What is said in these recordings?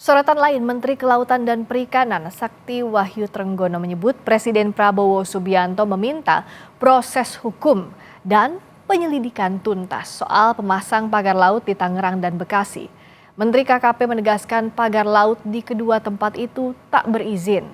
Sorotan lain, Menteri Kelautan dan Perikanan Sakti Wahyu Trenggono menyebut Presiden Prabowo Subianto meminta proses hukum dan penyelidikan tuntas soal pemasang pagar laut di Tangerang dan Bekasi. Menteri KKP menegaskan pagar laut di kedua tempat itu tak berizin.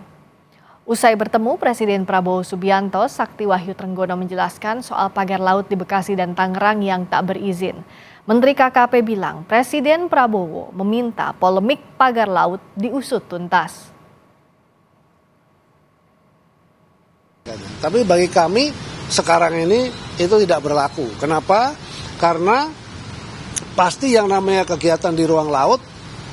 Usai bertemu Presiden Prabowo Subianto, Sakti Wahyu Trenggono menjelaskan soal pagar laut di Bekasi dan Tangerang yang tak berizin. Menteri KKP bilang Presiden Prabowo meminta polemik pagar laut diusut tuntas. Tapi bagi kami sekarang ini itu tidak berlaku. Kenapa? Karena pasti yang namanya kegiatan di ruang laut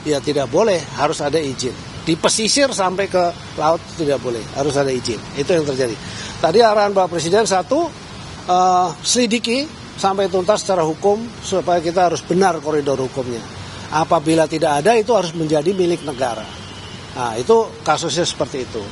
ya tidak boleh, harus ada izin. Di pesisir sampai ke laut tidak boleh, harus ada izin. Itu yang terjadi. Tadi arahan Bapak Presiden satu, selidiki sampai tuntas secara hukum supaya kita harus benar koridor hukumnya. Apabila tidak ada itu harus menjadi milik negara. Nah itu kasusnya seperti itu.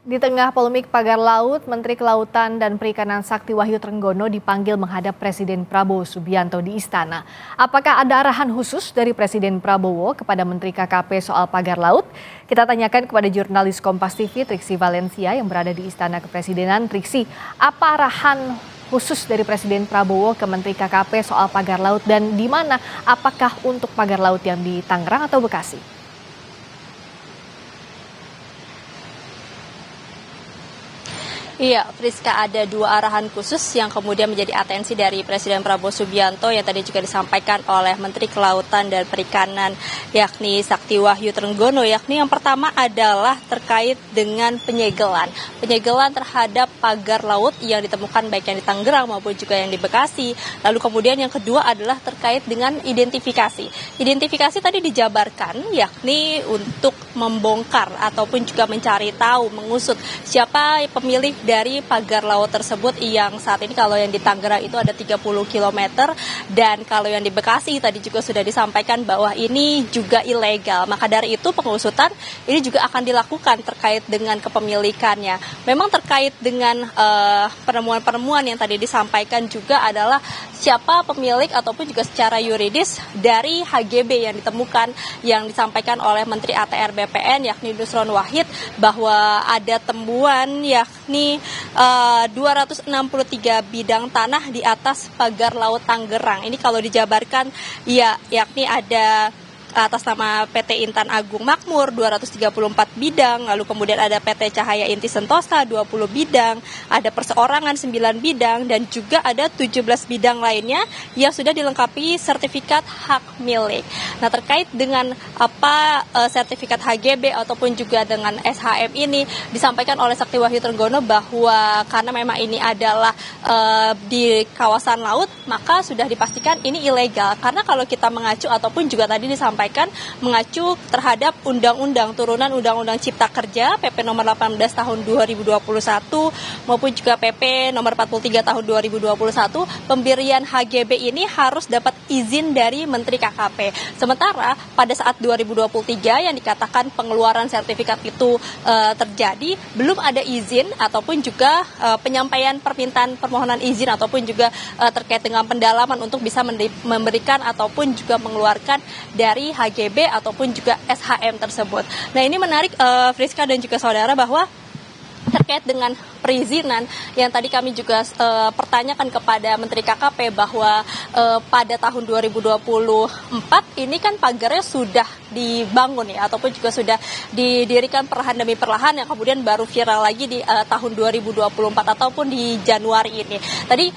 Di tengah polemik pagar laut, Menteri Kelautan dan Perikanan Sakti Wahyu Trenggono dipanggil menghadap Presiden Prabowo Subianto di Istana. Apakah ada arahan khusus dari Presiden Prabowo kepada Menteri KKP soal pagar laut? Kita tanyakan kepada jurnalis Kompas TV Triksi Valencia yang berada di Istana Kepresidenan. Triksi, apa arahan khusus dari Presiden Prabowo ke Menteri KKP soal pagar laut dan di mana? Apakah untuk pagar laut yang di Tangerang atau Bekasi? Iya, Friska, ada dua arahan khusus yang kemudian menjadi atensi dari Presiden Prabowo Subianto yang tadi juga disampaikan oleh Menteri Kelautan dan Perikanan yakni Sakti Wahyu Trenggono. Yakni yang pertama adalah terkait dengan penyegelan terhadap pagar laut yang ditemukan baik yang di Tangerang maupun juga yang di Bekasi. Lalu kemudian yang kedua adalah terkait dengan identifikasi. Identifikasi tadi dijabarkan yakni untuk membongkar ataupun juga mencari tahu, mengusut siapa pemilik dari pagar laut tersebut yang saat ini kalau yang di Tangerang itu ada 30 km dan kalau yang di Bekasi tadi juga sudah disampaikan bahwa ini juga ilegal. Maka dari itu pengusutan ini juga akan dilakukan terkait dengan kepemilikannya. Memang terkait dengan penemuan-penemuan yang tadi disampaikan juga adalah siapa pemilik ataupun juga secara yuridis dari HGB yang ditemukan yang disampaikan oleh Menteri ATR BPN yakni Nusron Wahid bahwa ada temuan yakni 263 bidang tanah di atas pagar laut Tangerang. Ini kalau dijabarkan ya yakni ada atas nama PT Intan Agung Makmur 234 bidang, lalu kemudian ada PT Cahaya Inti Sentosa 20 bidang, ada perseorangan 9 bidang dan juga ada 17 bidang lainnya yang sudah dilengkapi sertifikat hak milik. Nah, terkait dengan apa sertifikat HGB ataupun juga dengan SHM ini disampaikan oleh Sakti Wahyu Trenggono bahwa karena memang ini adalah di kawasan laut, maka sudah dipastikan ini ilegal. Karena kalau kita mengacu ataupun juga tadi disampaikan mengacu terhadap undang-undang turunan Undang-Undang Cipta Kerja PP nomor 18 tahun 2021 maupun juga PP nomor 43 tahun 2021, pemberian HGB ini harus dapat izin dari Menteri KKP. Sementara pada saat 2023 yang dikatakan pengeluaran sertifikat itu terjadi, belum ada izin ataupun juga penyampaian permintaan permohonan izin ataupun juga terkait dengan pendalaman untuk bisa memberikan ataupun juga mengeluarkan dari HGB ataupun juga SHM tersebut. Nah, ini menarik Friska dan juga saudara bahwa terkait dengan perizinan yang tadi kami juga pertanyakan kepada Menteri KKP bahwa pada tahun 2024 ini kan pagarnya sudah dibangun ya ataupun juga sudah didirikan perlahan demi perlahan yang kemudian baru viral lagi di tahun 2024 ataupun di Januari ini. Tadi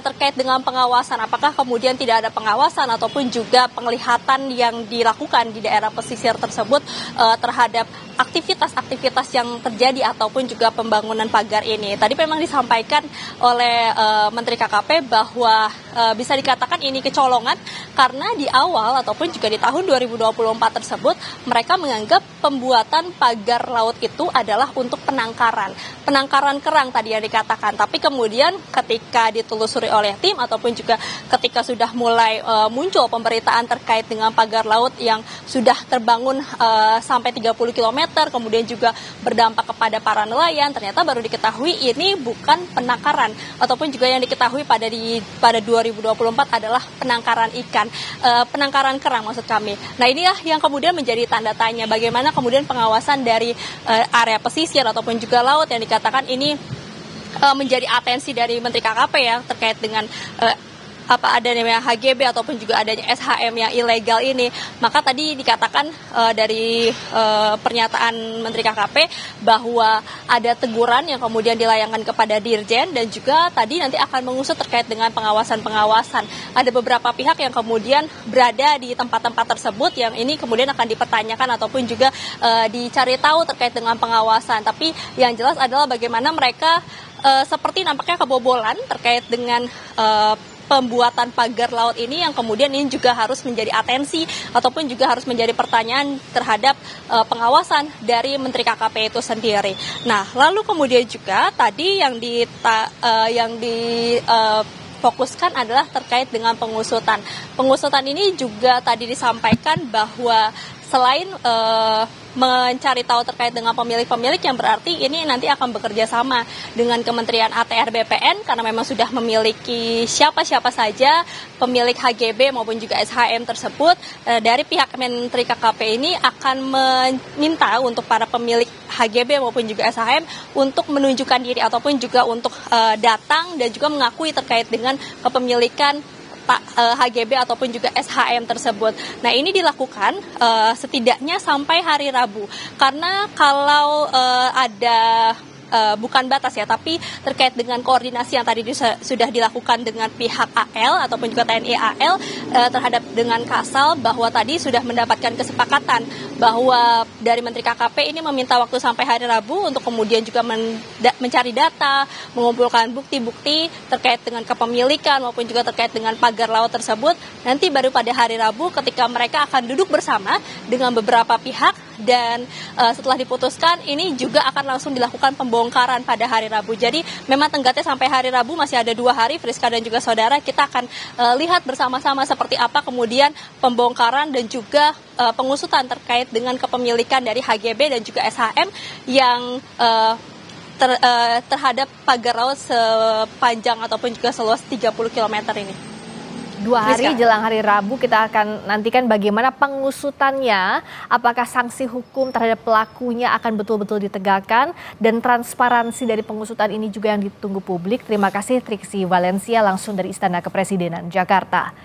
terkait dengan pengawasan, apakah kemudian tidak ada pengawasan ataupun juga penglihatan yang dilakukan di daerah pesisir tersebut terhadap aktivitas-aktivitas yang terjadi ataupun juga pembangunan pagar ini. Tadi memang disampaikan oleh Menteri KKP bahwa bisa dikatakan ini kecolongan karena di awal ataupun juga di tahun 2024 tersebut mereka menganggap pembuatan pagar laut itu adalah untuk penangkaran kerang tadi yang dikatakan. Tapi kemudian ketika ditelusuri oleh tim ataupun juga ketika sudah mulai muncul pemberitaan terkait dengan pagar laut yang sudah terbangun sampai 30 km kemudian juga berdampak kepada para nelayan, ternyata baru diketahui ini bukan penangkaran ataupun juga yang diketahui pada 2023 2024 adalah penangkaran ikan, penangkaran kerang maksud kami. Nah inilah yang kemudian menjadi tanda tanya bagaimana kemudian pengawasan dari area pesisir ataupun juga laut yang dikatakan ini menjadi atensi dari Menteri KKP ya terkait dengan apa adanya HGB ataupun juga adanya SHM yang ilegal ini. Maka tadi dikatakan dari pernyataan Menteri KKP bahwa ada teguran yang kemudian dilayangkan kepada Dirjen dan juga tadi nanti akan mengusut terkait dengan pengawasan-pengawasan. Ada beberapa pihak yang kemudian berada di tempat-tempat tersebut yang ini kemudian akan dipertanyakan ataupun juga dicari tahu terkait dengan pengawasan. Tapi yang jelas adalah bagaimana mereka seperti nampaknya kebobolan terkait dengan pembuatan pagar laut ini yang kemudian ini juga harus menjadi atensi ataupun juga harus menjadi pertanyaan terhadap pengawasan dari Menteri KKP itu sendiri. Nah, lalu kemudian juga tadi yang difokuskan adalah terkait dengan pengusutan. Pengusutan ini juga tadi disampaikan bahwa selain mencari tahu terkait dengan pemilik-pemilik yang berarti ini nanti akan bekerja sama dengan Kementerian ATR BPN karena memang sudah memiliki siapa-siapa saja pemilik HGB maupun juga SHM tersebut. Dari pihak Menteri KKP ini akan meminta untuk para pemilik HGB maupun juga SHM untuk menunjukkan diri ataupun juga untuk datang dan juga mengakui terkait dengan kepemilikan HGB ataupun juga SHM tersebut. Nah ini dilakukan setidaknya sampai hari Rabu karena kalau ada bukan batas ya, tapi terkait dengan koordinasi yang tadi sudah dilakukan dengan pihak AL ataupun juga TNI AL terhadap dengan Kasal bahwa tadi sudah mendapatkan kesepakatan bahwa dari Menteri KKP ini meminta waktu sampai hari Rabu untuk kemudian juga mencari data, mengumpulkan bukti-bukti terkait dengan kepemilikan maupun juga terkait dengan pagar laut tersebut. Nanti baru pada hari Rabu ketika mereka akan duduk bersama dengan beberapa pihak dan setelah diputuskan ini juga akan langsung dilakukan pembongkaran pada hari Rabu. Jadi memang tenggatnya sampai hari Rabu masih ada 2 hari, Friska dan juga saudara. Kita akan lihat bersama-sama seperti apa kemudian pembongkaran dan juga pengusutan terkait dengan kepemilikan dari HGB dan juga SHM yang terhadap pagar laut sepanjang ataupun juga seluas 30 km ini. 2 hari jelang hari Rabu kita akan nantikan bagaimana pengusutannya, apakah sanksi hukum terhadap pelakunya akan betul-betul ditegakkan dan transparansi dari pengusutan ini juga yang ditunggu publik. Terima kasih Triksi Valencia langsung dari Istana Kepresidenan Jakarta.